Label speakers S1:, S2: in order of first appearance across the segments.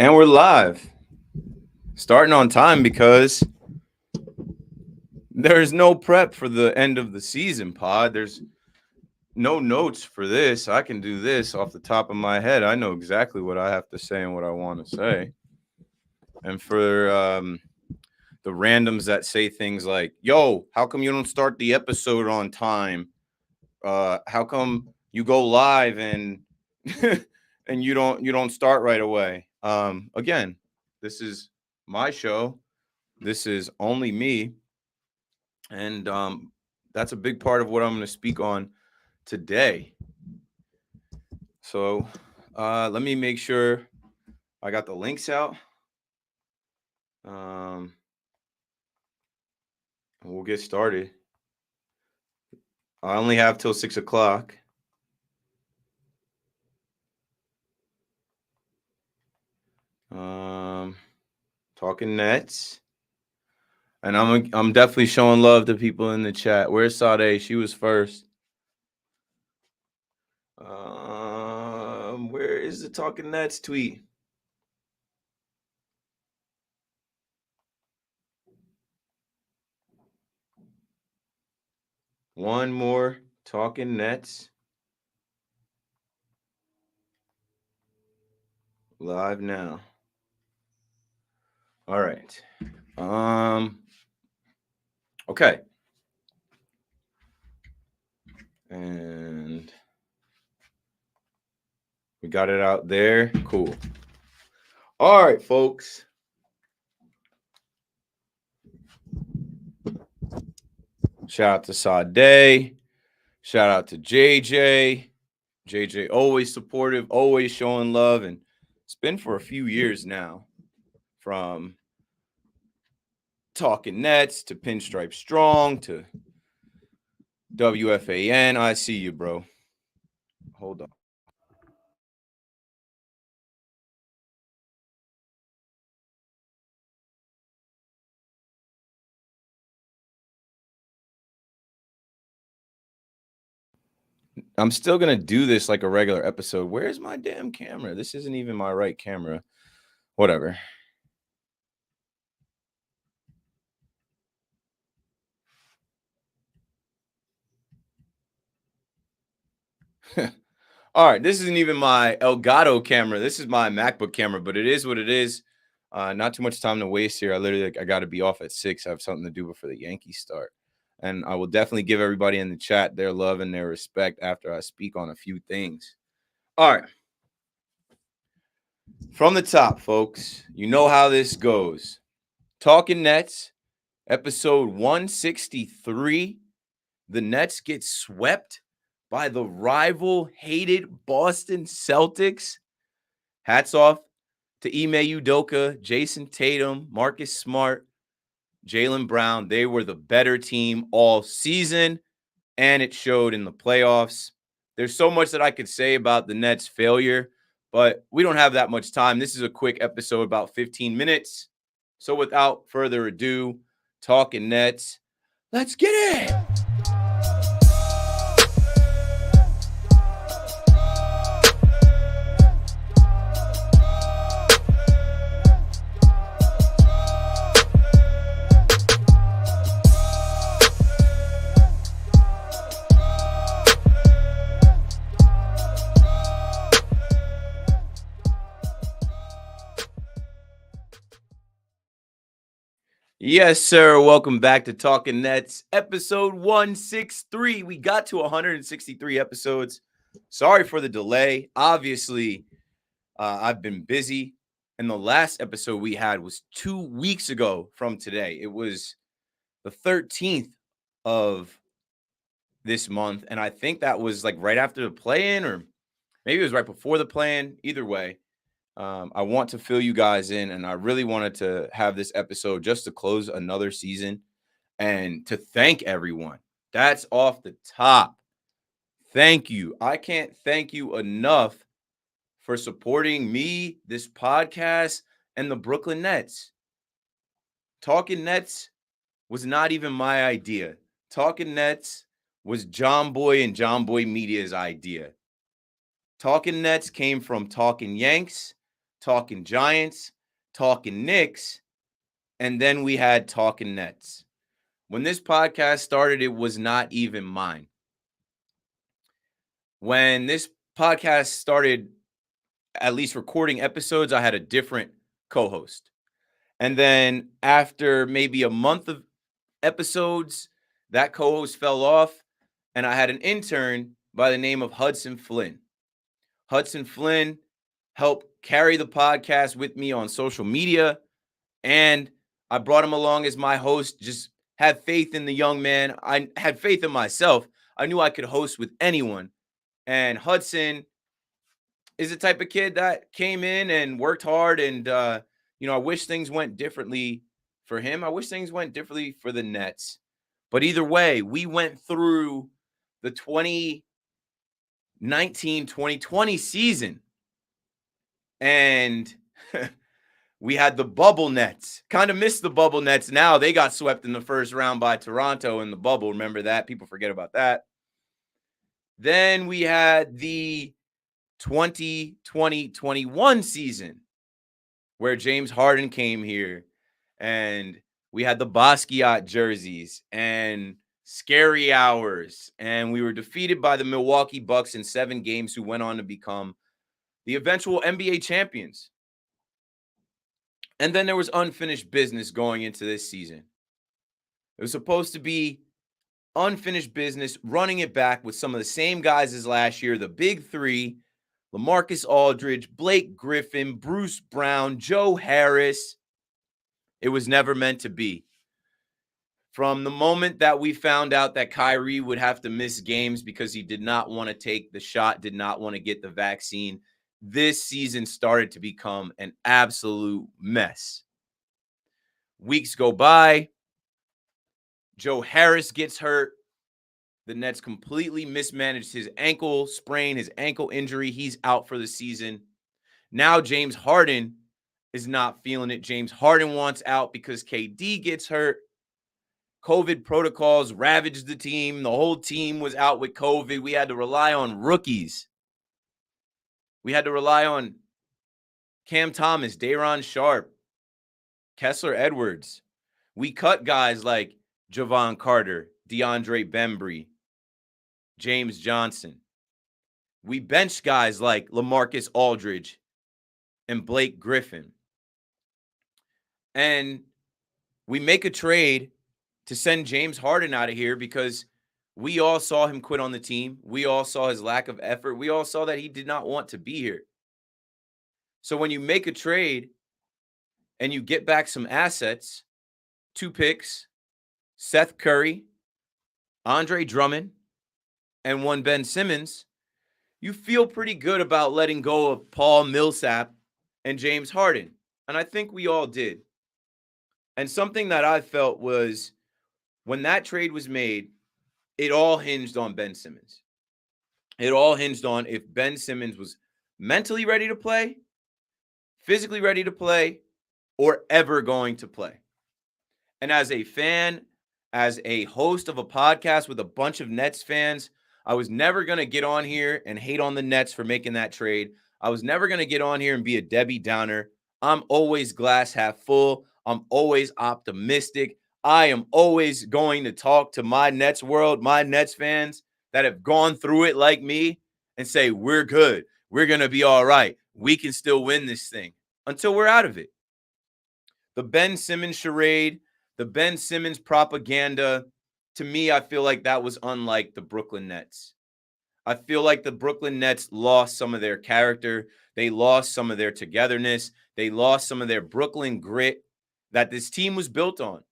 S1: And we're live, starting on time because there's no prep for the end of the season, pod. There's no notes for this. I can do this off the top of my head. I know exactly what I have to say and what I want to say. And for the randoms that say things like, yo, how come you don't start the episode on time? How come you go live and and you don't start right away? Again, this is my show. This is only me. And that's a big part of what I'm going to speak on today. So let me make sure I got the links out. We'll get started. I only have till 6 o'clock. Talkin Nets. And I'm definitely showing love to people in the chat. Where's Sade? She was first. Where is the Talkin Nets tweet? One more Talkin Nets. Live now. All right. Okay. And we got it out there. Cool. All right, folks. Shout out to Sade. Shout out to JJ. JJ always supportive, always showing love. And it's been for a few years now, from Talkin Nets to Pinstripe Strong to WFAN. I see you, bro. Hold on. I'm still going to do this like a regular episode. Where's my damn camera? This isn't even my right camera. Whatever. All right, this isn't even my Elgato camera. This is my MacBook camera, but it is what it is. Not too much time to waste here. I got to be off at 6. I have something to do before the Yankees start. And I will definitely give everybody in the chat their love and their respect after I speak on a few things. All right. From the top, folks, you know how this goes. Talkin Nets, episode 163. The Nets get swept by the rival hated Boston Celtics. Hats off to Ime Udoka, Jason Tatum, Marcus Smart, Jaylen Brown. They were the better team all season, and it showed in the playoffs. There's so much that I could say about the Nets' failure, but we don't have that much time. This is a quick episode, about 15 minutes. So without further ado, Talkin Nets, let's get it. Yes, sir. Welcome back to Talkin Nets, episode 163. We got to 163 episodes. Sorry for the delay. Obviously, I've been busy. And the last episode we had was 2 weeks ago from today. It was the 13th of this month. And I think that was like right after the play-in, or maybe it was right before the play-in. Either way. I want to fill you guys in, and I really wanted to have this episode just to close another season and to thank everyone. That's off the top. Thank you. I can't thank you enough for supporting me, this podcast, and the Brooklyn Nets. Talkin Nets was not even my idea. Talkin Nets was John Boy and John Boy Media's idea. Talkin Nets came from Talkin Yanks, Talkin Giants, Talkin Knicks, and then we had Talkin Nets. When this podcast started, it was not even mine. When this podcast started, at least recording episodes, I had a different co-host. And then after maybe a month of episodes, that co-host fell off, and I had an intern by the name of Hudson Flynn. Hudson Flynn helped carry the podcast with me on social media, and I brought him along as my host. Just had faith in the young man. I had faith in myself. I knew I could host with anyone. And Hudson is the type of kid that came in and worked hard. And, I wish things went differently for him. I wish things went differently for the Nets. But either way, we went through the 2019-2020 season. And we had the bubble Nets. Kind of missed the bubble Nets now. They got swept in the first round by Toronto in the bubble. Remember that? People forget about that. Then we had the 2020-21 season where James Harden came here, and we had the Basquiat jerseys and scary hours, and we were defeated by the Milwaukee Bucks in 7 games, who went on to become the eventual NBA champions. And then there was unfinished business going into this season. It was supposed to be unfinished business, running it back with some of the same guys as last year, the big three: LaMarcus Aldridge, Blake Griffin, Bruce Brown, Joe Harris. It was never meant to be. From the moment that we found out that Kyrie would have to miss games because he did not want to take the shot, did not want to get the vaccine, this season started to become an absolute mess. Weeks go by. Joe Harris gets hurt. The Nets completely mismanaged his ankle sprain, his ankle injury. He's out for the season. Now James Harden is not feeling it. James Harden wants out because KD gets hurt. COVID protocols ravaged the team. The whole team was out with COVID. We had to rely on rookies. We had to rely on Cam Thomas, Day'Ron Sharpe, Kessler Edwards. We cut guys like Javon Carter, DeAndre Bembry, James Johnson. We benched guys like LaMarcus Aldridge and Blake Griffin. And we make a trade to send James Harden out of here because we all saw him quit on the team. We all saw his lack of effort. We all saw that he did not want to be here. So when you make a trade and you get back some assets, 2 picks, Seth Curry, Andre Drummond, and 1 Ben Simmons, you feel pretty good about letting go of Paul Millsap and James Harden. And I think we all did. And something that I felt was, when that trade was made, it all hinged on Ben Simmons. It all hinged on if Ben Simmons was mentally ready to play, physically ready to play, or ever going to play. And as a fan, as a host of a podcast with a bunch of Nets fans, I was never going to get on here and hate on the Nets for making that trade. I was never going to get on here and be a Debbie Downer. I'm always glass half full. I'm always optimistic. I am always going to talk to my Nets world, my Nets fans that have gone through it like me, and say, we're good. We're going to be all right. We can still win this thing until we're out of it. The Ben Simmons charade, the Ben Simmons propaganda, to me, I feel like that was unlike the Brooklyn Nets. I feel like the Brooklyn Nets lost some of their character. They lost some of their togetherness. They lost some of their Brooklyn grit that this team was built on.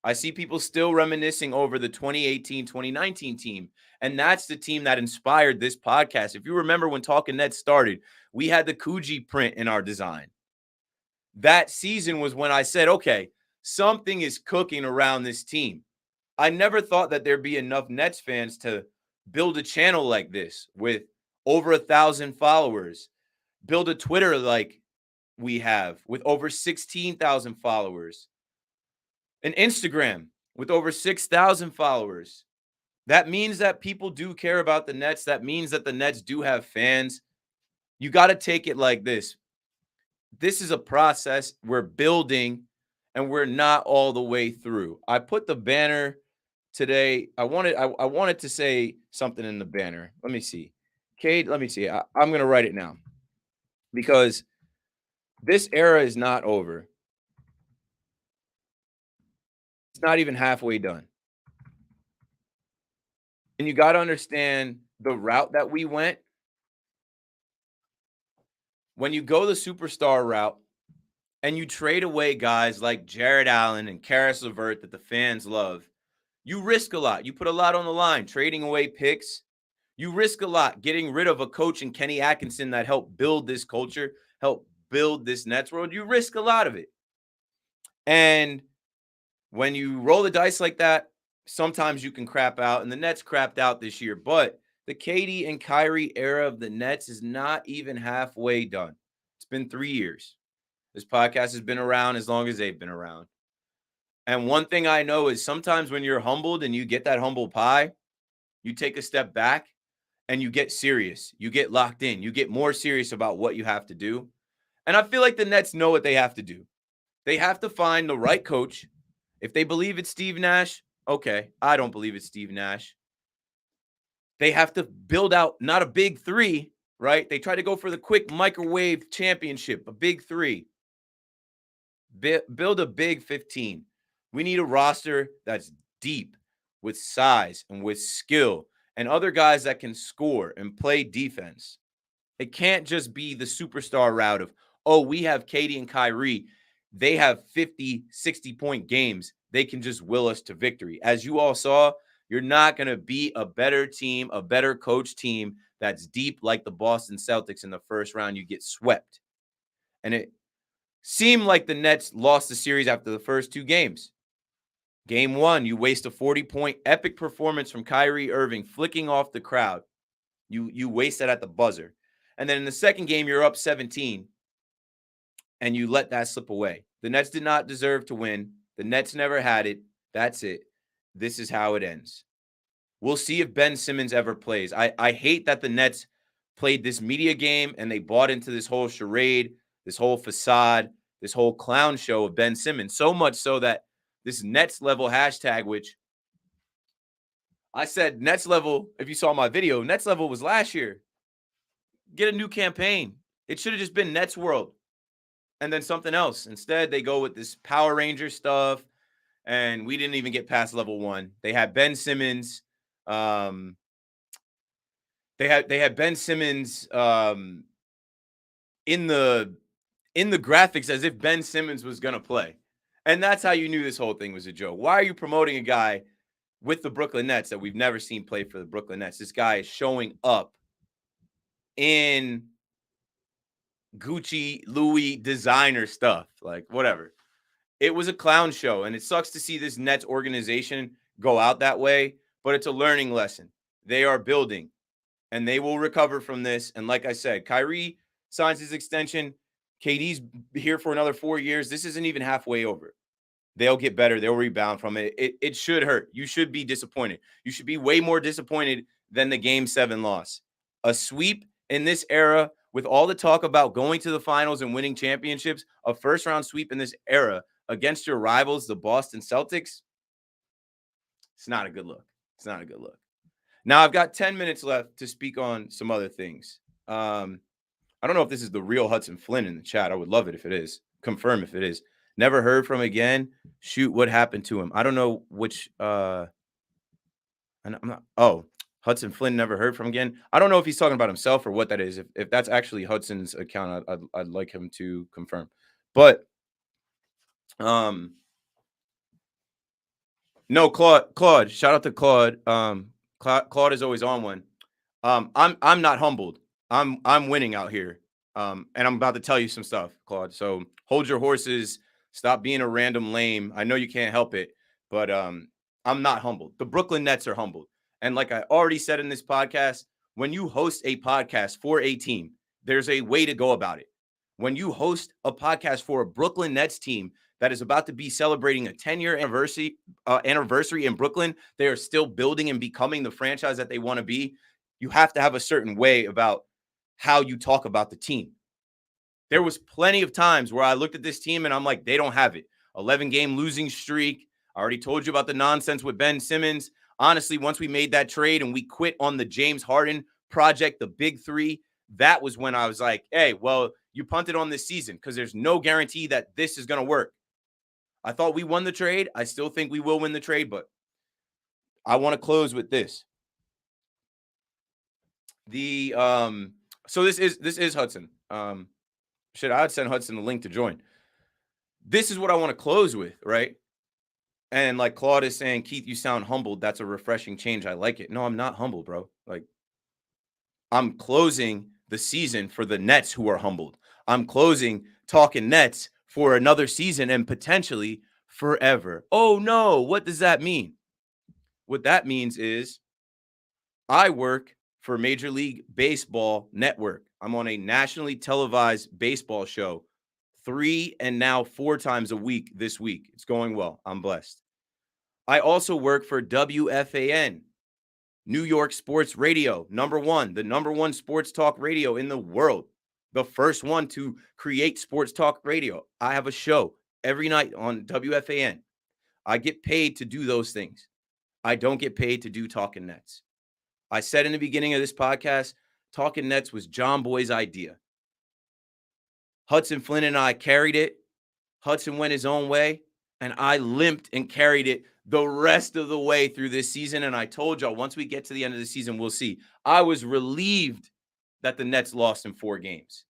S1: I see people still reminiscing over the 2018-2019 team, and that's the team that inspired this podcast. If you remember when Talkin Nets started, we had the Coogee print in our design. That season was when I said, okay, something is cooking around this team. I never thought that there'd be enough Nets fans to build a channel like this with over 1,000 followers, build a Twitter like we have with over 16,000 followers, an Instagram with over 6,000 followers. That means that people do care about the Nets. That means that the Nets do have fans. You got to take it like this. this is a process we're building, and we're not all the way through. I put the banner today. I wanted to say something in the banner. Let me see. Cade, let me see. I'm gonna write it now because this era is not over. It's not even halfway done. And you got to understand the route that we went. When you go the superstar route and you trade away guys like Jared Allen and Karis LeVert that the fans love, you risk a lot. You put a lot on the line, trading away picks. You risk a lot getting rid of a coach in Kenny Atkinson that helped build this culture, helped build this Nets world. You risk a lot of it. And when you roll the dice like that, sometimes you can crap out. And the Nets crapped out this year. But the KD and Kyrie era of the Nets is not even halfway done. It's been 3 years. This podcast has been around as long as they've been around. And one thing I know is sometimes when you're humbled and you get that humble pie, you take a step back and you get serious. You get locked in. You get more serious about what you have to do. And I feel like the Nets know what they have to do. They have to find the right coach. If they believe it's Steve Nash, okay. I don't believe it's Steve Nash. They have to build out not a big three, right? They try to go for the quick microwave championship, a big three. Build a big 15. We need a roster that's deep with size and with skill and other guys that can score and play defense. It can't just be the superstar route of, oh, we have KD and Kyrie. They have 50, 60-point games. They can just will us to victory. As you all saw, you're not going to beat a better team, a better coach team that's deep like the Boston Celtics in the first round. You get swept. And it seemed like the Nets lost the series after the first 2 games. Game 1, you waste a 40-point epic performance from Kyrie Irving, flicking off the crowd. You waste that at the buzzer. And then in the second game, you're up 17, and you let that slip away. The Nets did not deserve to win. The Nets never had it. That's it. This is how it ends. We'll see if Ben Simmons ever plays. I hate that the Nets played this media game and they bought into this whole charade, this whole facade, this whole clown show of Ben Simmons, so much so that this Nets level hashtag, which I said Nets level, if you saw my video, Nets level was last year. Get a new campaign. It should have just been Nets World and then something else. Instead, they go with this Power Ranger stuff, and we didn't even get past level 1. They had Ben Simmons. They had Ben Simmons in the graphics as if Ben Simmons was gonna play, and that's how you knew this whole thing was a joke. Why are you promoting a guy with the Brooklyn Nets that we've never seen play for the Brooklyn Nets? This guy is showing up in Gucci, Louis designer stuff, like whatever. It was a clown show, and it sucks to see this Nets organization go out that way, but it's a learning lesson. They are building, and they will recover from this. And like I said, Kyrie signs his extension. KD's here for another 4 years. This isn't even halfway over. They'll get better. They'll rebound from it. It should hurt. You should be disappointed. You should be way more disappointed than the Game 7 loss. A sweep in this era, with all the talk about going to the finals and winning championships, a first-round sweep in this era against your rivals, the Boston Celtics, it's not a good look. It's not a good look. Now, I've got 10 minutes left to speak on some other things. I don't know if this is the real Hudson Flynn in the chat. I would love it if it is. Confirm if it is. Never heard from again. Shoot, what happened to him? I don't know which. I'm not. Oh, Hudson Flynn never heard from again. I don't know if he's talking about himself or what that is. If that's actually Hudson's account, I'd like him to confirm. But no, Claude. Shout out to Claude. Claude is always on one. I'm not humbled. I'm winning out here. And I'm about to tell you some stuff, Claude. So hold your horses. Stop being a random lame. I know you can't help it, but I'm not humbled. The Brooklyn Nets are humbled. And like I already said in this podcast, when you host a podcast for a team, there's a way to go about it. When you host a podcast for a Brooklyn Nets team that is about to be celebrating a 10-year anniversary in Brooklyn, they are still building and becoming the franchise that they want to be. You have to have a certain way about how you talk about the team. There was plenty of times where I looked at this team and I'm like, they don't have it. 11-game losing streak. I already told you about the nonsense with Ben Simmons. Honestly, once we made that trade and we quit on the James Harden project, the big three, that was when I was like, hey, well, you punted on this season because there's no guarantee that this is going to work. I thought we won the trade. I still think we will win the trade, but I want to close with this. So this is Hudson. I'd send Hudson the link to join. This is what I want to close with, right? And like Claude is saying, Keith, you sound humbled. That's a refreshing change. I like it. No, I'm not humbled, bro. Like, I'm closing the season for the Nets who are humbled. I'm closing Talkin Nets for another season and potentially forever. Oh, no. What does that mean? What that means is I work for Major League Baseball Network. I'm on a nationally televised baseball show 3 and now 4 times a week this week. It's going well. I'm blessed. I also work for WFAN, New York Sports Radio, the number one sports talk radio in the world, the first one to create sports talk radio. I have a show every night on WFAN. I get paid to do those things. I don't get paid to do Talkin Nets. I said in the beginning of this podcast, Talkin Nets was John Boy's idea. Hudson Flynn and I carried it. Hudson went his own way, and I limped and carried it the rest of the way through this season. And I told y'all, once we get to the end of the season, we'll see. I was relieved that the Nets lost in 4 games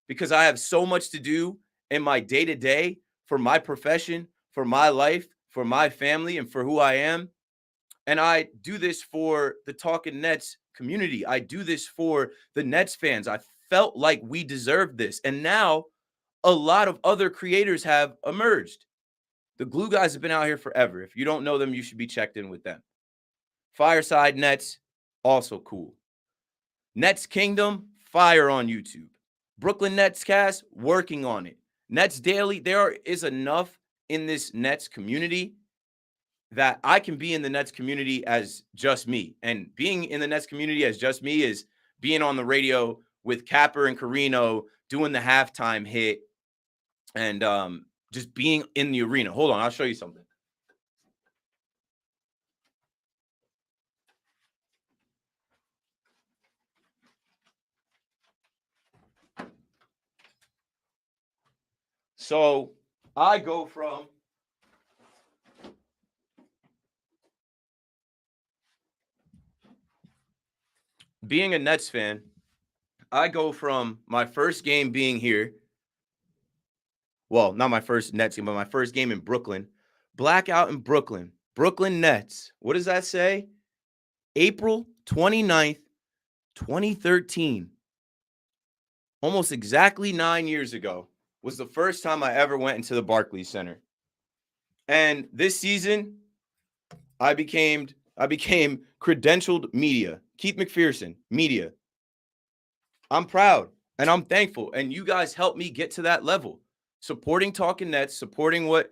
S1: because I have so much to do in my day-to-day for my profession, for my life, for my family, and for who I am. And I do this for the Talkin Nets community. I do this for the Nets fans. I felt like we deserved this. And now a lot of other creators have emerged. The Glue guys have been out here forever. If you don't know them, you should be checked in with them. Fireside Nets, also cool. Nets Kingdom, fire on YouTube. Brooklyn Nets Cast, working on it. Nets Daily, there is enough in this Nets community that I can be in the Nets community as just me. And being in the Nets community as just me is being on the radio with Capper and Carino, doing the halftime hit, and just being in the arena. Hold on, I'll show you something. So I go from being a Nets fan, I go from my first game being here. Well, not my first Nets game, but my first game in Brooklyn. Blackout in Brooklyn. Brooklyn Nets. What does that say? April 29th, 2013. Almost exactly 9 years ago was the first time I ever went into the Barclays Center. And this season, I became credentialed media. Keith McPherson, media. I'm proud and I'm thankful. And you guys helped me get to that level. Supporting Talkin Nets, supporting what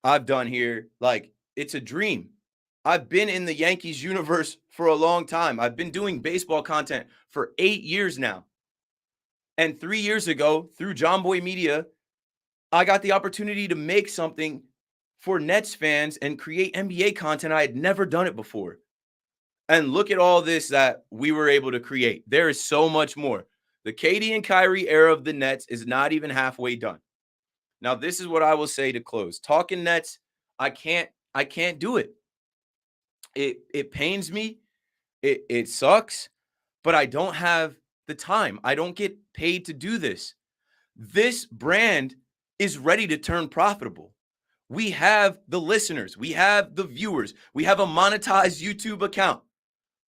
S1: I've done here. Like, it's a dream. I've been in the Yankees universe for a long time. I've been doing baseball content for 8 years now. And 3 years ago, through John Boy Media, I got the opportunity to make something for Nets fans and create NBA content. I had never done it before. And look at all this that we were able to create. There is so much more. The KD and Kyrie era of the Nets is not even halfway done. Now, this is what I will say to close. Talkin Nets, I can't do it. It pains me. It sucks, but I don't have the time. I don't get paid to do this. This brand is ready to turn profitable. We have the listeners. We have the viewers. We have a monetized YouTube account.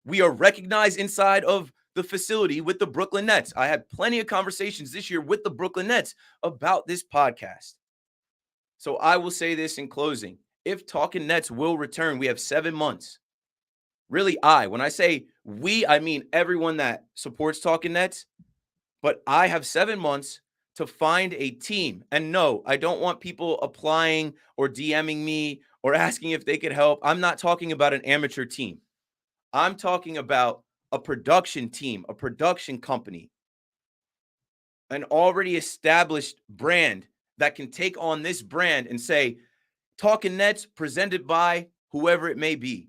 S1: We are recognized inside of the facility with the Brooklyn Nets. I had plenty of conversations this year with the Brooklyn Nets about this podcast. So I will say this in closing. If Talkin Nets will return, we have 7 months. Really, when I say we, I mean everyone that supports Talkin Nets. But I have 7 months to find a team. And no, I don't want people applying or DMing me or asking if they could help. I'm not talking about an amateur team. I'm talking about a production team, a production company an already established brand that can take on this brand and say, Talkin Nets presented by whoever it may be.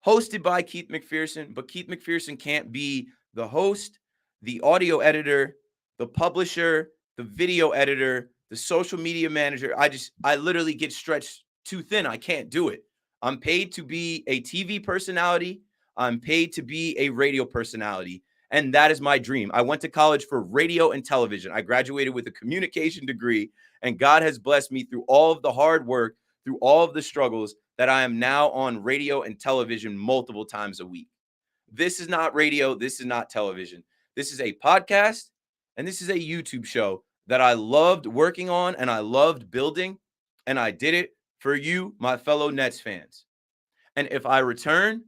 S1: Hosted by Keith McPherson, but Keith McPherson can't be the host, the audio editor, the publisher, the video editor, the social media manager. I literally get stretched too thin. I can't do it. I'm paid to be a TV personality. I'm paid to be a radio personality. And that is my dream. I went to college for radio and television. I graduated with a communication degree, and God has blessed me through all of the hard work, through all of the struggles, that I am now on radio and television multiple times a week. This is not radio. This is not television. This is a podcast, and this is a YouTube show that I loved working on and I loved building, and I did it for you, my fellow Nets fans. And if I return,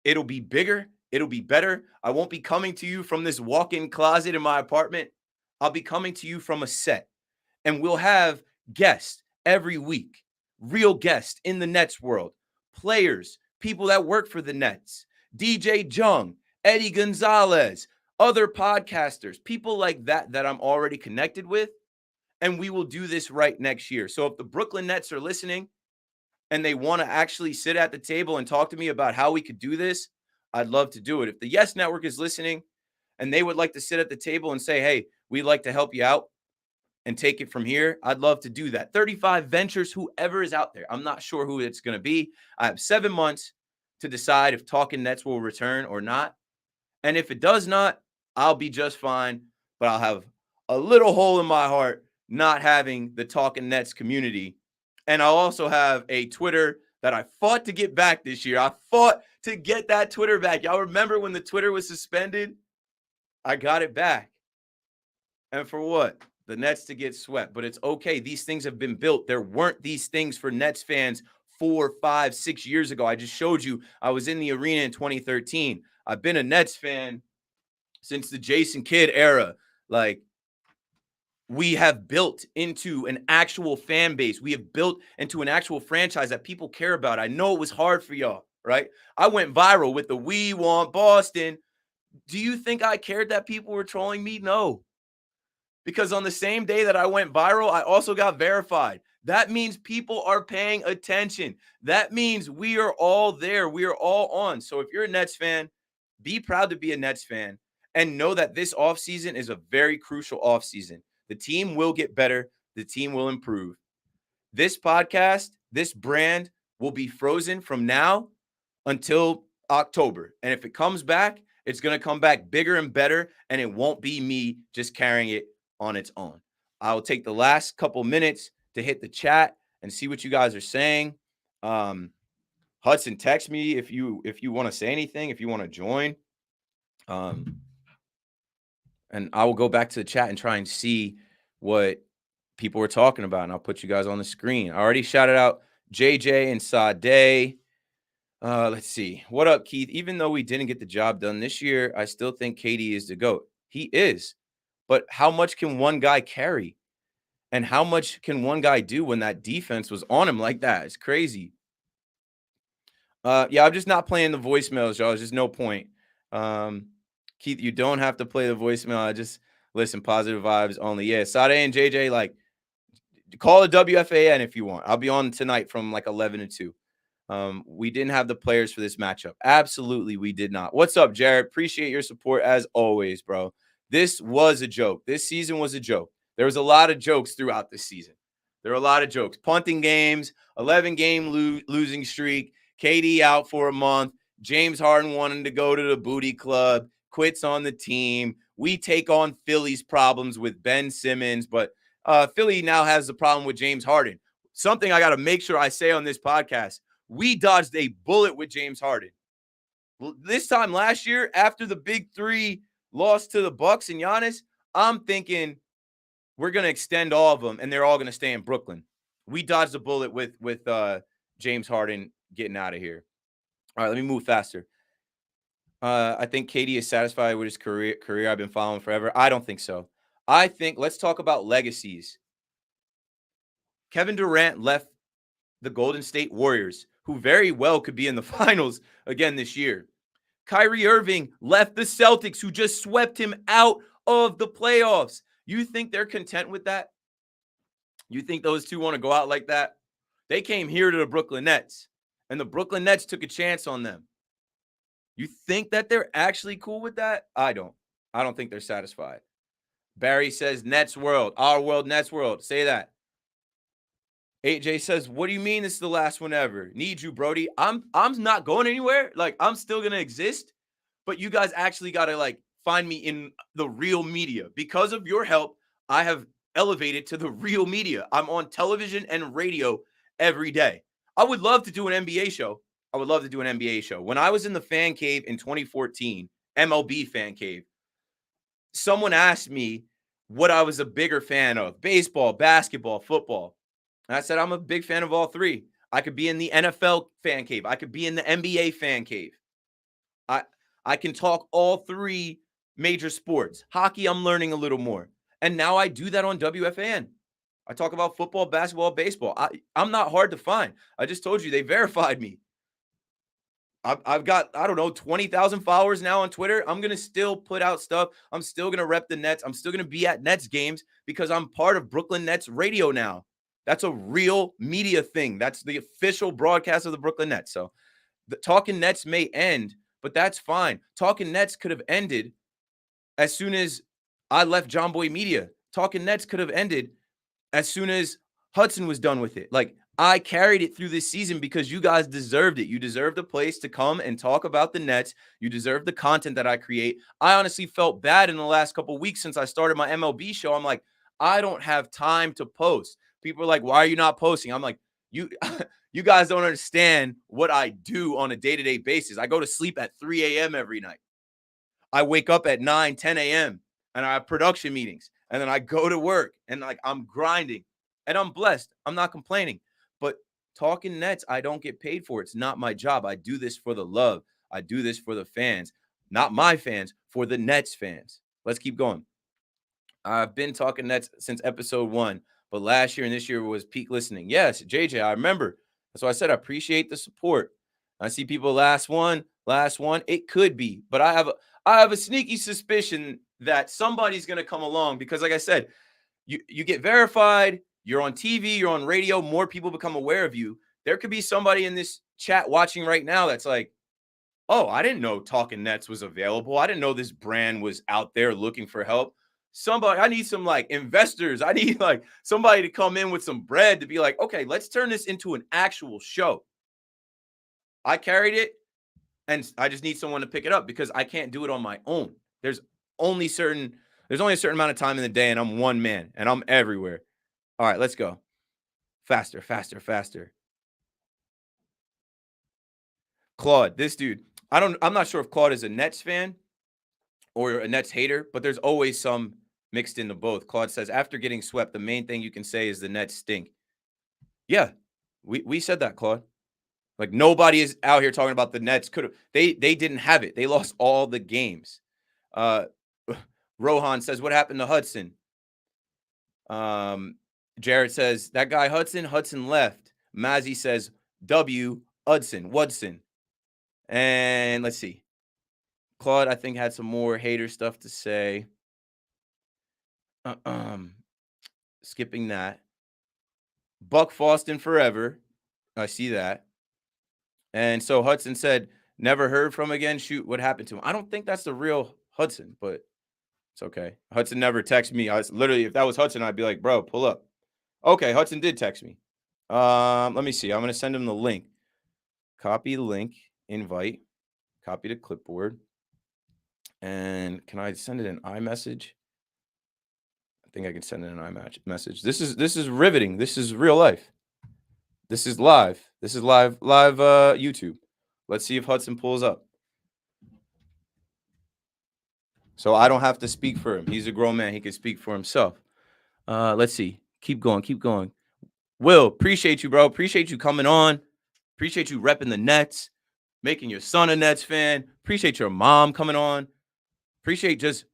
S1: it'll be bigger. It'll be better. I won't be coming to you from this walk-in closet in my apartment. I'll be coming to you from a set, and we'll have guests every week, real guests in the Nets world, players, people that work for the Nets, DJ Jung, Eddie Gonzalez, other podcasters, people like that I'm already connected with, and we will do this right next year. So if the Brooklyn Nets are listening and they want to actually sit at the table and talk to me about how we could do this, I'd love to do it. If the Yes Network is listening and they would like to sit at the table and say, hey, we'd like to help you out and take it from here, I'd love to do that. 35 Ventures, whoever is out there. I'm not sure who it's going to be. I have 7 months to decide if Talkin Nets will return or not. And if it does not, I'll be just fine. But I'll have a little hole in my heart not having the Talkin Nets community. And I'll also have a Twitter that I fought to get back this year. I fought to get that Twitter back. Y'all remember when the Twitter was suspended? I got it back. And for what? The Nets to get swept. But it's okay. These things have been built. There weren't these things for Nets fans 4, 5, 6 years ago. I just showed you I was in the arena in 2013. I've been a Nets fan since the Jason Kidd era. Like, we have built into an actual fan base. We have built into an actual franchise that people care about. I know it was hard for y'all, right? I went viral with the "We Want Boston." Do you think I cared that people were trolling me? No. Because on the same day that I went viral, I also got verified. That means people are paying attention. That means we are all there. We are all on. So if you're a Nets fan, be proud to be a Nets fan and know that this offseason is a very crucial offseason. The team will get better. The team will improve. This podcast, this brand will be frozen from now until October. And if it comes back, it's going to come back bigger and better, and it won't be me just carrying it on its own. I'll take the last couple minutes to hit the chat and see what you guys are saying. Hudson, text me if you want to say anything, if you want to join. And I will go back to the chat and try and see what people were talking about, and I'll put you guys on the screen. I already shouted out JJ and Sade. Let's see. What up, Keith? Even though we didn't get the job done this year, I still think KD is the GOAT. He is. But how much can one guy carry? And how much can one guy do when that defense was on him like that? It's crazy. Yeah, I'm just not playing the voicemails, y'all. There's just no point. Keith, you don't have to play the voicemail. I just listen, positive vibes only. Yeah, Sade and JJ, like, call the WFAN if you want. I'll be on tonight from like 11 to 2. We didn't have the players for this matchup. Absolutely, we did not. What's up, Jared? Appreciate your support as always, bro. This was a joke. This season was a joke. There was a lot of jokes throughout this season. There were a lot of jokes. Punting games, 11-game losing streak, KD out for a month, James Harden wanting to go to the booty club, quits on the team. We take on Philly's problems with Ben Simmons, but Philly now has the problem with James Harden. Something I got to make sure I say on this podcast. We dodged a bullet with James Harden. This time last year, after the big three lost to the Bucks and Giannis, I'm thinking we're going to extend all of them, and they're all going to stay in Brooklyn. We dodged a bullet with James Harden getting out of here. All right, let me move faster. I think KD is satisfied with his career I've been following forever. I don't think so. I think let's talk about legacies. Kevin Durant left the Golden State Warriors, who very well could be in the finals again this year. Kyrie Irving left the Celtics, who just swept him out of the playoffs. You think they're content with that? You think those two want to go out like that? They came here to the Brooklyn Nets, and the Brooklyn Nets took a chance on them. You think that they're actually cool with that? I don't. I don't think they're satisfied. Barry says, Nets world. Our world, Nets world. Say that. AJ says, what do you mean this is the last one ever? Need you, Brody. I'm not going anywhere. Like, I'm still going to exist. But you guys actually got to, like, find me in the real media. Because of your help, I have elevated to the real media. I'm on television and radio every day. I would love to do an NBA show. When I was in the fan cave in 2014, MLB fan cave, someone asked me what I was a bigger fan of, baseball, basketball, football. And I said, I'm a big fan of all three. I could be in the NFL fan cave. I could be in the NBA fan cave. I can talk all three major sports. Hockey, I'm learning a little more. And now I do that on WFAN. I talk about football, basketball, baseball. I'm not hard to find. I just told you they verified me. I've got, I don't know, 20,000 followers now on Twitter. I'm going to still put out stuff. I'm still going to rep the Nets. I'm still going to be at Nets games because I'm part of Brooklyn Nets radio now. That's a real media thing. That's the official broadcast of the Brooklyn Nets. So the Talkin Nets may end, but that's fine. Talkin Nets could have ended as soon as I left John Boy Media. Talkin Nets could have ended as soon as Hudson was done with it. Like, I carried it through this season because you guys deserved it. You deserved a place to come and talk about the Nets. You deserve the content that I create. I honestly felt bad in the last couple of weeks since I started my MLB show. I'm like, I don't have time to post. People are like, why are you not posting? I'm like, you guys don't understand what I do on a day-to-day basis. I go to sleep at 3 a.m. every night. I wake up at 9, 10 a.m. and I have production meetings. And then I go to work and, like, I'm grinding. And I'm blessed. I'm not complaining. But Talkin Nets, I don't get paid for. It's not my job. I do this for the love. I do this for the fans. Not my fans, for the Nets fans. Let's keep going. I've been talking Nets since episode 1, but last year and this year was peak listening. Yes, JJ, I remember. That's why I said I appreciate the support. I see people last one. It could be, but I have a sneaky suspicion that somebody's going to come along because, like I said, you get verified, you're on TV, you're on radio, more people become aware of you. There could be somebody in this chat watching right now that's like, oh, I didn't know Talkin Nets was available. I didn't know this brand was out there looking for help. Somebody, I need some, like, investors. I need, like, somebody to come in with some bread to be like, okay, let's turn this into an actual show. I carried it, and I just need someone to pick it up because I can't do it on my own. There's only a certain amount of time in the day, and I'm one man, and I'm everywhere. All right, let's go. Faster. Claude, this dude, I'm not sure if Claude is a Nets fan or a Nets hater, but there's always some mixed into both. Claude says, after getting swept, the main thing you can say is the Nets stink. Yeah, we said that, Claude. Like, nobody is out here talking about the Nets. They didn't have it. They lost all the games. Rohan says, what happened to Hudson? Jared says, that guy Hudson left. Mazzy says, Woodson. And let's see. Claude, I think, had some more hater stuff to say. Skipping that. Buck Foston forever. I see that. And so Hudson said, never heard from again. Shoot, what happened to him? I don't think that's the real Hudson, but it's okay. Hudson never texted me. I was literally, if that was Hudson, I'd be like, bro, pull up. Okay, Hudson did text me. Let me see. I'm going to send him the link. Copy the link, invite, copy to clipboard. And can I send it in iMessage? I think I can send it in iMessage. This is riveting. This is real life. This is live. This is live YouTube. Let's see if Hudson pulls up. So I don't have to speak for him. He's a grown man. He can speak for himself. Let's see. Keep going. Will, appreciate you, bro. Appreciate you coming on. Appreciate you repping the Nets, making your son a Nets fan. Appreciate your mom coming on. Appreciate just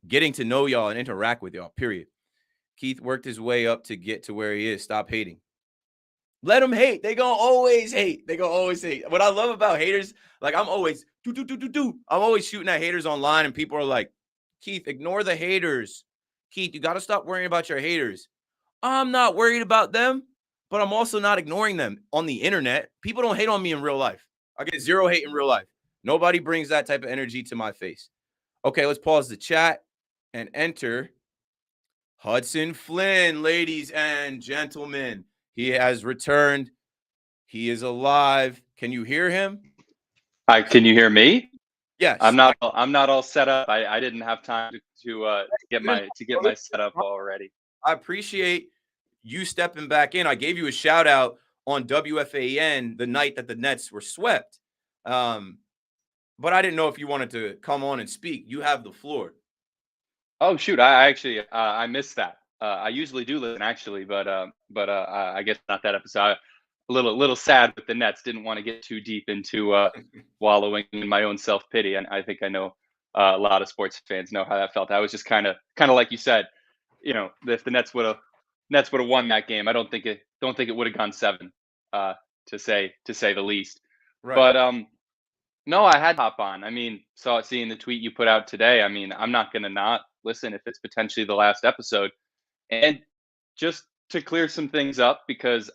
S1: getting to know y'all and interact with y'all, period. Keith worked his way up to get to where he is. Stop hating. Let them hate. They gonna always hate. What I love about haters, like, I'm always I'm always shooting at haters online, and people are like, Keith, ignore the haters. Keith, you got to stop worrying about your haters. I'm not worried about them, but I'm also not ignoring them on the internet. People don't hate on me in real life. I get zero hate in real life. Nobody brings that type of energy to my face. Okay, let's pause the chat and enter Hudson Flynn, ladies and gentlemen. He has returned. He is alive. Can you hear him?
S2: Hi, can you hear me?
S1: Yes.
S2: I'm not all set up. I didn't have time to get my setup already.
S1: I appreciate you stepping back in. I gave you a shout out on WFAN the night that the Nets were swept. But I didn't know if you wanted to come on and speak. You have the floor.
S2: Oh shoot, I actually I missed that. I usually do listen actually, but I guess not that episode. A little sad with the Nets. Didn't want to get too deep into wallowing in my own self pity, and I think I know a lot of sports fans know how that felt. I was just kind of like you said, if the Nets would have won that game, I don't think it would have gone 7, to say the least.
S1: Right.
S2: But no, I had to hop on. I mean, seeing the tweet you put out today. I mean, I'm not going to not listen if it's potentially the last episode. And just to clear some things up, because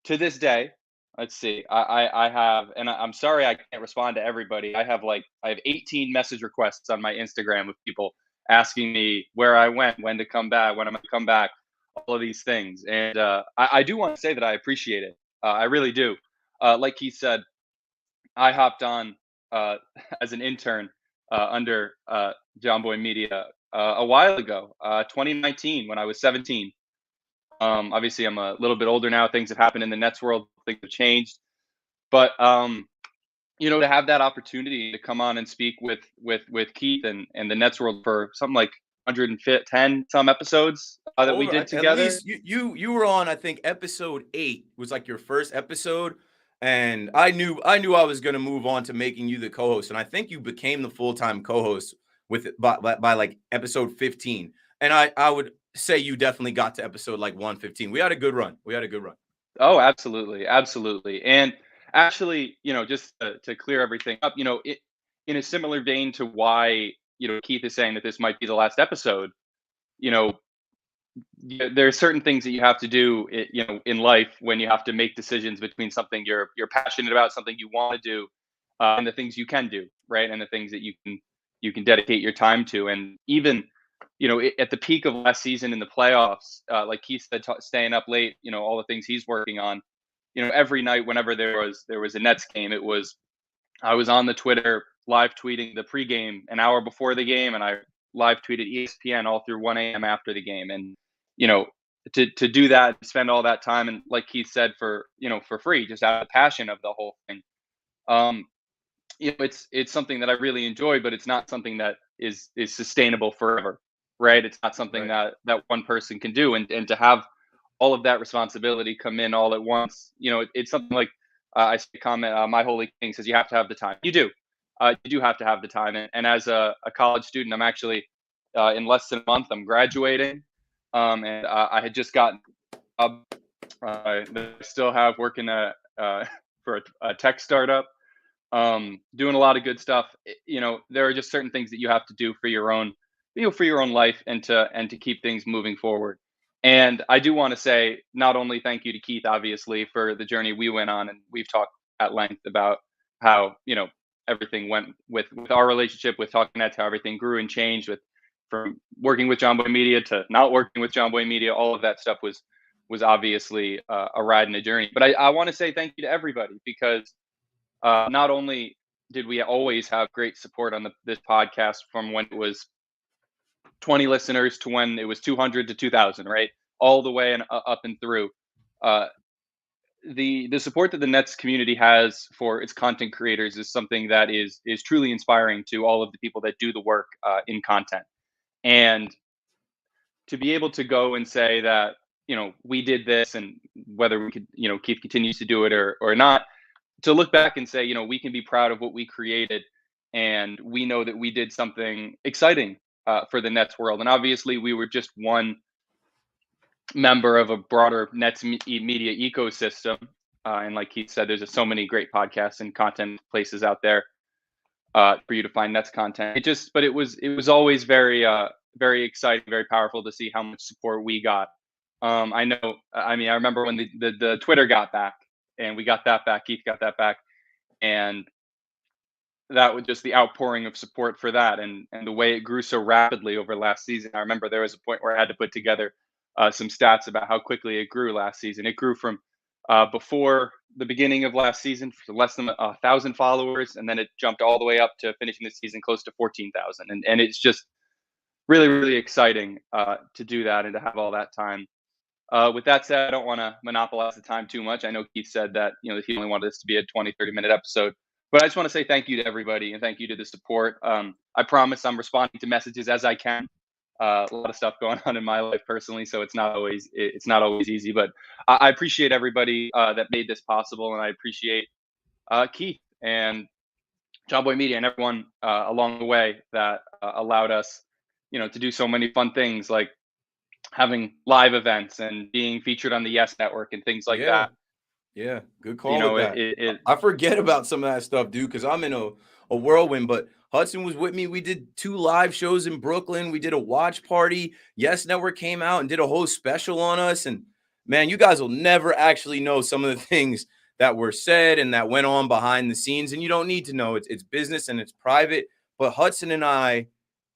S2: to this day, let's see, I have, and I'm sorry I can't respond to everybody. I have 18 message requests on my Instagram of people asking me where I went, when to come back, when I'm going to come back, all of these things. And I do want to say that I appreciate it. I really do. Like he said, I hopped on as an intern under John Boy Media a while ago, 2019, when I was 17. Obviously, I'm a little bit older now. Things have happened in the Nets world. Things have changed. But to have that opportunity to come on and speak with Keith and the Nets world for something like 110 some episodes that we did together.
S1: At least you were on, I think, episode 8 was like your first episode. And I knew I was going to move on to making you the co-host, and I think you became the full-time co-host by like episode 15. And I would say you definitely got to episode like 115. We had a good run.
S2: Oh, absolutely, absolutely. And actually, just to clear everything up, in a similar vein to why Keith is saying that this might be the last episode. You know, there are certain things that you have to do, in life when you have to make decisions between something you're passionate about, something you want to do, and the things you can do, right, and the things that you can dedicate your time to. And even at the peak of last season in the playoffs, like Keith said, staying up late, all the things he's working on, every night whenever there was a Nets game, I was on the Twitter live tweeting the pregame an hour before the game, and I live tweeted ESPN all through 1 a.m. after the game. And to do that, spend all that time, and like Keith said, for free, just out of the passion of the whole thing. It's something that I really enjoy, but it's not something that is sustainable forever, right? It's not something
S1: Right.
S2: that one person can do, and to have all of that responsibility come in all at once, it's something like I see a comment. My Holy King says you have to have the time. You do have to have the time, and as a college student, I'm actually in less than a month, I'm graduating, and I had just gotten a job that I still have working for a tech startup, doing a lot of good stuff. There are just certain things that you have to do for your own life, and to keep things moving forward. And I do want to say not only thank you to Keith, obviously, for the journey we went on, and we've talked at length about how everything went with our relationship with Talkin Nets, how everything grew and changed from working with John Boy Media to not working with John Boy Media. All of that stuff was obviously a ride and a journey. But I want to say thank you to everybody, because not only did we always have great support on this podcast from when it was 20 listeners to when it was 200 to 2,000, right? All the way and up and through. The support that the Nets community has for its content creators is something that is truly inspiring to all of the people that do the work in content. And to be able to go and say that, we did this, and whether we could, Keith continues to do it or not, to look back and say, we can be proud of what we created, and we know that we did something exciting for the Nets world. And obviously, we were just one member of a broader Nets media ecosystem. And like Keith said, there's so many great podcasts and content places out there. for you to find Nets content. But it was always very very exciting, very powerful to see how much support we got. I know. I mean, I remember when the Twitter got back, and we got that back. Keith got that back, and that was just the outpouring of support for that, and the way it grew so rapidly over last season. I remember there was a point where I had to put together some stats about how quickly it grew last season. It grew from before the beginning of last season for less than 1,000 followers, and then it jumped all the way up to finishing the season close to 14,000. And it's just really, really exciting to do that and to have all that time. With that said, I don't want to monopolize the time too much. I know Keith said that he only wanted this to be a 20, 30-minute episode. But I just want to say thank you to everybody and thank you to the support. I promise I'm responding to messages as I can. A lot of stuff going on in my life personally, so it's not always easy. But I appreciate everybody that made this possible, and I appreciate Keith and John Boy Media and everyone along the way that allowed us, to do so many fun things like having live events and being featured on the Yes Network and things like that.
S1: Yeah, good call with that. I forget about some of that stuff, dude, because I'm in a whirlwind. But Hudson was with me. We did 2 live shows in Brooklyn. We did a watch party. Yes Network came out and did a whole special on us. And man, you guys will never actually know some of the things that were said and that went on behind the scenes. And you don't need to know. It's business and it's private. But Hudson and I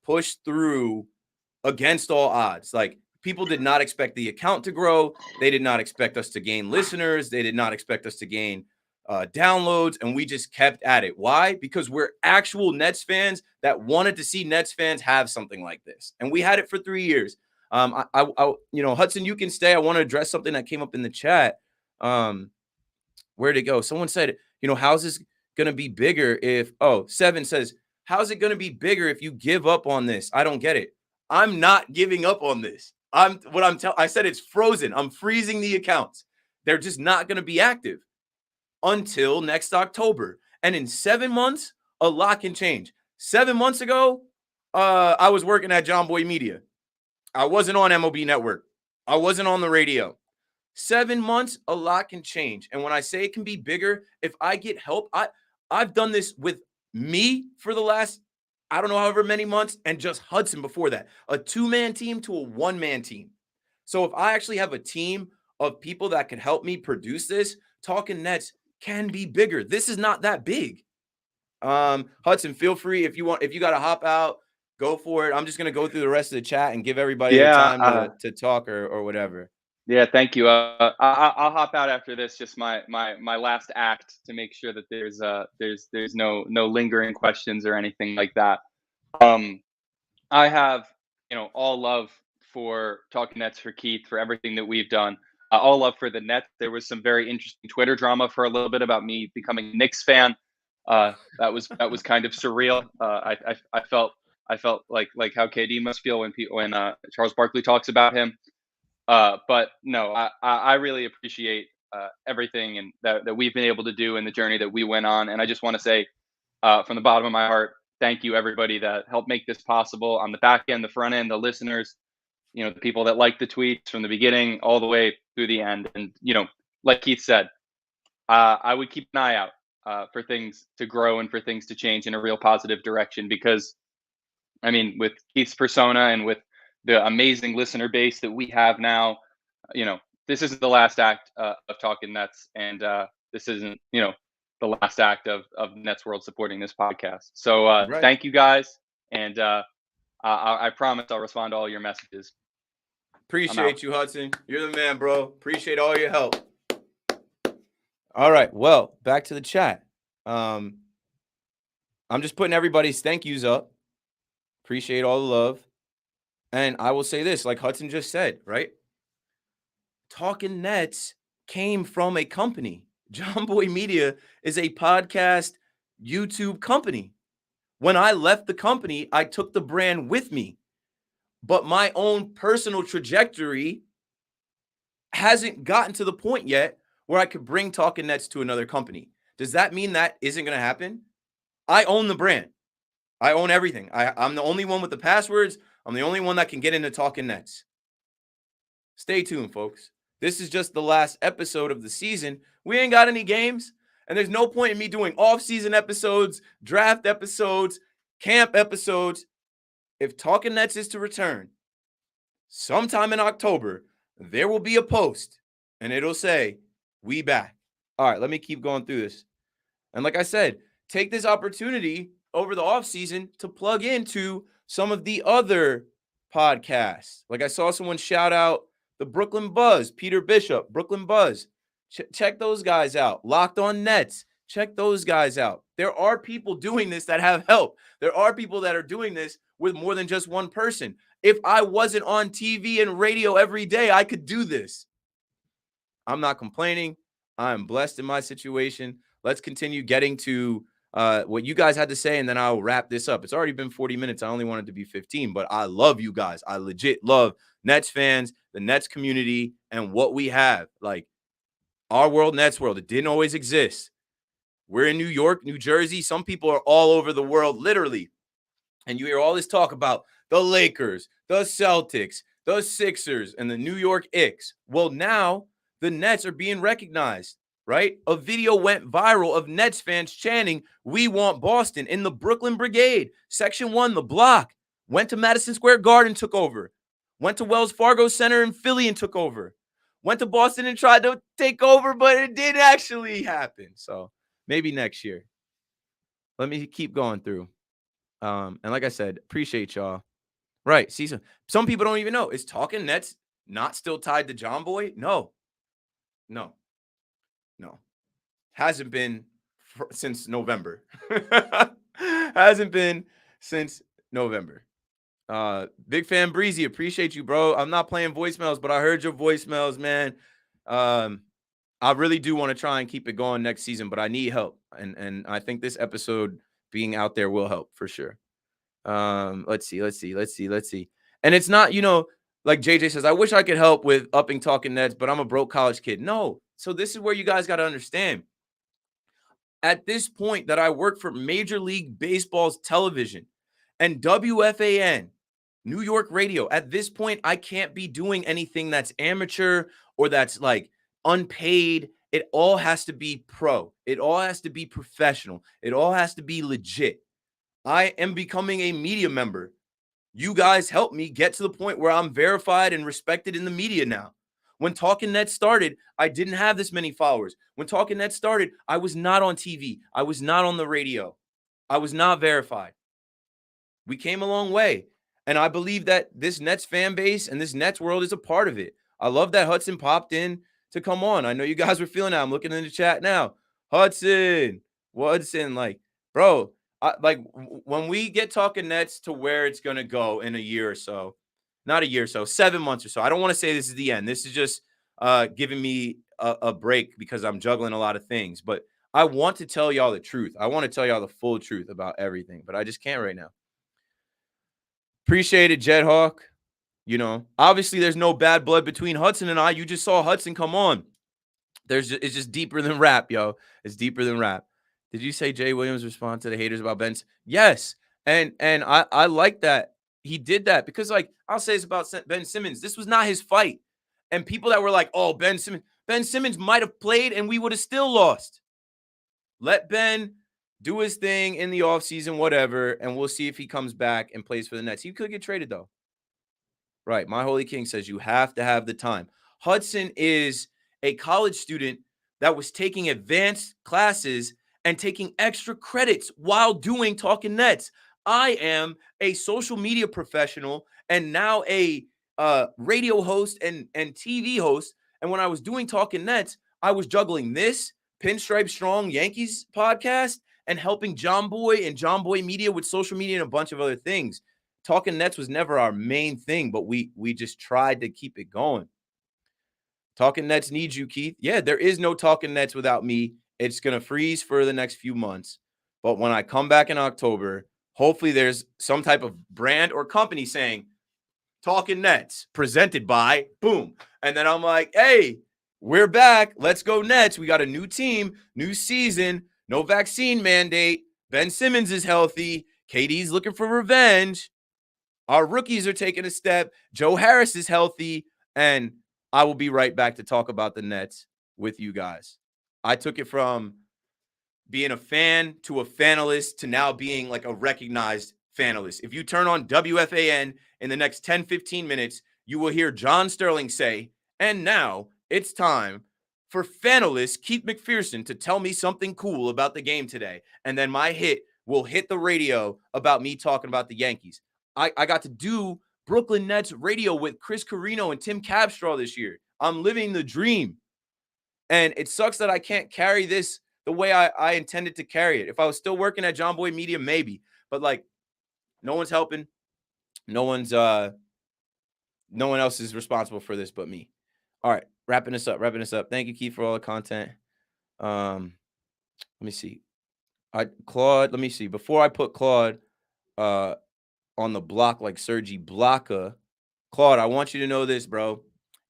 S1: pushed through against all odds. Like, people did not expect the account to grow. They did not expect us to gain listeners. They did not expect us to gain downloads. And we just kept at it. Why? Because we're actual Nets fans that wanted to see Nets fans have something like this. And we had it for 3 years. Hudson, you can stay. I want to address something that came up in the chat. Where'd it go? Someone said, how's this going to be bigger if, Seven says, how's it going to be bigger if you give up on this? I don't get it. I'm not giving up on this. I said it's frozen. I'm freezing the accounts. They're just not going to be active until next October. And in 7 months, a lot can change. 7 months ago, I was working at John Boy Media. I wasn't on MOB Network. I wasn't on the radio. 7 months, a lot can change. And when I say it can be bigger, if I get help, I've done this with me for the last, I don't know, however many months, and just Hudson before that. A 2-man team to a 1-man team. So if I actually have a team of people that can help me produce this, Talkin Nets can be bigger. This is not that big. Hudson, feel free if you got to hop out, go for it. I'm just going to go through the rest of the chat and give everybody the time to talk or whatever.
S2: Yeah, thank you. I'll hop out after this. Just my last act to make sure that there's no lingering questions or anything like that. I have all love for Talkin Nets, for Keith, for everything that we've done. All love for the Nets. There was some very interesting Twitter drama for a little bit about me becoming a Knicks fan. That was kind of surreal. I felt like how KD must feel when Charles Barkley talks about him. But no, I really appreciate everything and that we've been able to do and the journey that we went on. And I just want to say from the bottom of my heart, thank you, everybody that helped make this possible on the back end, the front end, the listeners, the people that liked the tweets from the beginning all the way through the end. And, like Keith said, I would keep an eye out for things to grow and for things to change in a real positive direction, because, I mean, with Keith's persona and with the amazing listener base that we have now, this isn't the last act of Talkin Nets, and this isn't, the last act of Nets World supporting this podcast. So right. Thank you guys, and I promise I'll respond to all your messages.
S1: Appreciate you, Hudson. You're the man, bro. Appreciate all your help. All right, well, back to the chat. I'm just putting everybody's thank yous up. Appreciate all the love. And I will say this, like Hudson just said, right? Talkin Nets came from a company. John Boy Media is a podcast YouTube company. When I left the company, I took the brand with me. But my own personal trajectory hasn't gotten to the point yet where I could bring Talkin Nets to another company. Does that mean that isn't going to happen? I own the brand. I own everything. I'm the only one with the passwords. I'm the only one that can get into Talkin Nets. Stay tuned, folks. This is just the last episode of the season. We ain't got any games. And there's no point in me doing off-season episodes, draft episodes, camp episodes. If Talkin Nets is to return sometime in October, there will be a post and it'll say, "We back." All right, let me keep going through this. And like I said, take this opportunity over the offseason to plug into some of the other podcasts. Like I saw someone shout out the Brooklyn Buzz, Peter Bishop, Brooklyn Buzz. Check those guys out. Locked on Nets. Check those guys out. There are people doing this that have help. There are people that are doing this with more than just one person. If I wasn't on TV and radio every day, I could do this. I'm not complaining. I'm blessed in my situation. Let's continue getting to what you guys had to say, and then I'll wrap this up. It's already been 40 minutes. I only wanted to be 15, but I love you guys. I legit love Nets fans, the Nets community, and what we have. Like, our world, Nets world, it didn't always exist. We're in New York, New Jersey. Some people are all over the world, literally. And you hear all this talk about the Lakers, the Celtics, the Sixers, and the New York Knicks. Well, now the Nets are being recognized, right? A video went viral of Nets fans chanting, "We want Boston," in the Brooklyn Brigade. Section 1, the block, went to Madison Square Garden, took over. Went to Wells Fargo Center in Philly and took over. Went to Boston and tried to take over, but it didn't actually happen. So maybe next year. Let me keep going through. And like I said, appreciate y'all. Right. See, some people don't even know. Is Talkin Nets not still tied to John Boy? No. Hasn't been since November. Hasn't been since November. Big fan Breezy, appreciate you, bro. I'm not playing voicemails, but I heard your voicemails, man. I really do want to try and keep it going next season, but I need help. And I think this episode being out there will help for sure. Let's see. And it's not, like JJ says, I wish I could help with upping Talkin Nets, but I'm a broke college kid. No. So this is where you guys got to understand. At this point that I work for Major League Baseball's television and WFAN, New York radio, at this point, I can't be doing anything that's amateur or that's like unpaid. It all has to be pro. It all has to be professional. It all has to be legit. I am becoming a media member. You guys helped me get to the point where I'm verified and respected in the media now. When Talkin Nets started, I didn't have this many followers. When Talkin Nets started, I was not on TV. I was not on the radio. I was not verified. We came a long way. And I believe that this Nets fan base and this Nets world is a part of it. I love that Hudson popped in to come on. I know you guys were feeling that. I'm looking in the chat now. Hudson, like, bro, when we get Talkin Nets to where it's going to go in a year or so, not a year or so, 7 months or so. I don't want to say this is the end. This is just giving me a break because I'm juggling a lot of things. But I want to tell y'all the truth. I want to tell y'all the full truth about everything, but I just can't right now. Appreciate it, Jethawk. Obviously there's no bad blood between Hudson and I. You just saw Hudson come on. It's just deeper than rap, yo. It's deeper than rap. Did you say Jay Williams respond to the haters about Ben? Yes. And I like that he did that because, like, I'll say this about Ben Simmons. This was not his fight. And people that were like, oh, Ben Simmons might have played and we would have still lost. Let Ben do his thing in the offseason, whatever, and we'll see if he comes back and plays for the Nets. He could get traded, though. Right. My Holy King says you have to have the time. Hudson is a college student that was taking advanced classes and taking extra credits while doing Talkin Nets. I am a social media professional and now a radio host and TV host. And when I was doing Talkin Nets, I was juggling this, Pinstripe Strong Yankees podcast, and helping John Boy and John Boy Media with social media and a bunch of other things. Talkin Nets was never our main thing, but we just tried to keep it going. Talkin Nets needs you, Keith. Yeah, there is no Talkin Nets without me. It's going to freeze for the next few months. But when I come back in October, hopefully there's some type of brand or company saying, Talkin Nets, presented by, boom. And then I'm like, hey, we're back. Let's go Nets. We got a new team, new season, no vaccine mandate. Ben Simmons is healthy. KD's looking for revenge. Our rookies are taking a step. Joe Harris is healthy. And I will be right back to talk about the Nets with you guys. I took it from being a fan to a fanalyst to now being like a recognized fanalyst. If you turn on WFAN in the next 10, 15 minutes, you will hear John Sterling say, and now it's time for fanalyst Keith McPherson to tell me something cool about the game today. And then my hit will hit the radio about me talking about the Yankees. I got to do Brooklyn Nets radio with Chris Carino and Tim Cabstraw this year. I'm living the dream. And it sucks that I can't carry this the way I intended to carry it. If I was still working at John Boy Media, maybe. But like, no one's helping. No one else is responsible for this but me. All right, wrapping this up. Thank you, Keith, for all the content. Let me see. Claude, let me see. Before I put Claude on the block like Sergi Blocka, Claude, I want you to know this, bro.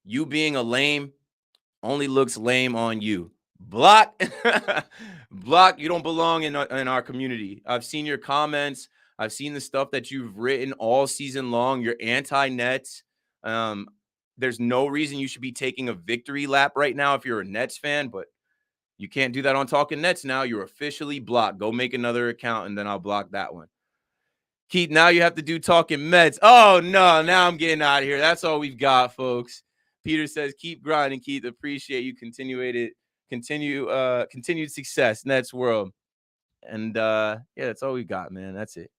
S1: You being a lame only looks lame on you. Block, you don't belong in our community. I've seen your comments. I've seen the stuff that you've written all season long. You're anti-Nets. There's no reason you should be taking a victory lap right now if you're a Nets fan, but you can't do that on Talkin Nets now. You're officially blocked. Go make another account, and then I'll block that one. Keith, now you have to do Talkin Mets. Oh, no, now I'm getting out of here. That's all we've got, folks. Peter says, keep grinding, Keith. Appreciate you. Continued success, Nets world. And, yeah, that's all we got, man. That's it.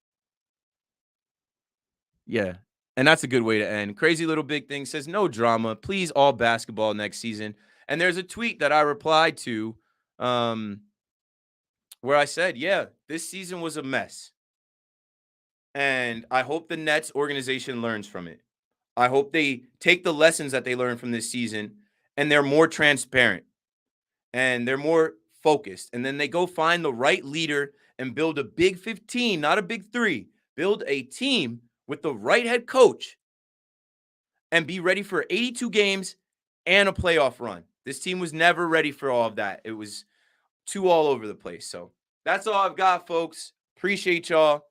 S1: Yeah, and that's a good way to end. Crazy Little Big Thing says, no drama. Please, all basketball next season. And there's a tweet that I replied to where I said, yeah, this season was a mess. And I hope the Nets organization learns from it. I hope they take the lessons that they learned from this season and they're more transparent and they're more focused. And then they go find the right leader and build a big 15, not a big 3. Build a team with the right head coach and be ready for 82 games and a playoff run. This team was never ready for all of that. It was too all over the place. So that's all I've got, folks. Appreciate y'all.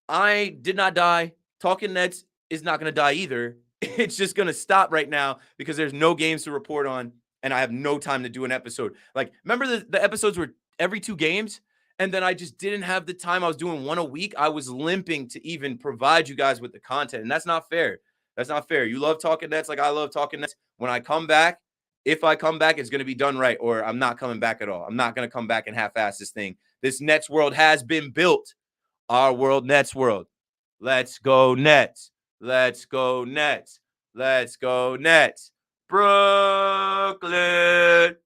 S1: I did not die. Talkin Nets is not going to die either. It's just going to stop right now because there's no games to report on and I have no time to do an episode. Like, remember the episodes were every 2 games? And then I just didn't have the time. I was doing 1 a week. I was limping to even provide you guys with the content. And that's not fair. That's not fair. You love Talkin Nets like I love Talkin Nets. When I come back, if I come back, it's going to be done right, or I'm not coming back at all. I'm not going to come back and half-ass this thing. This Nets world has been built. Our world, Nets world. Let's go Nets. Let's go Nets. Let's go Nets. Brooklyn.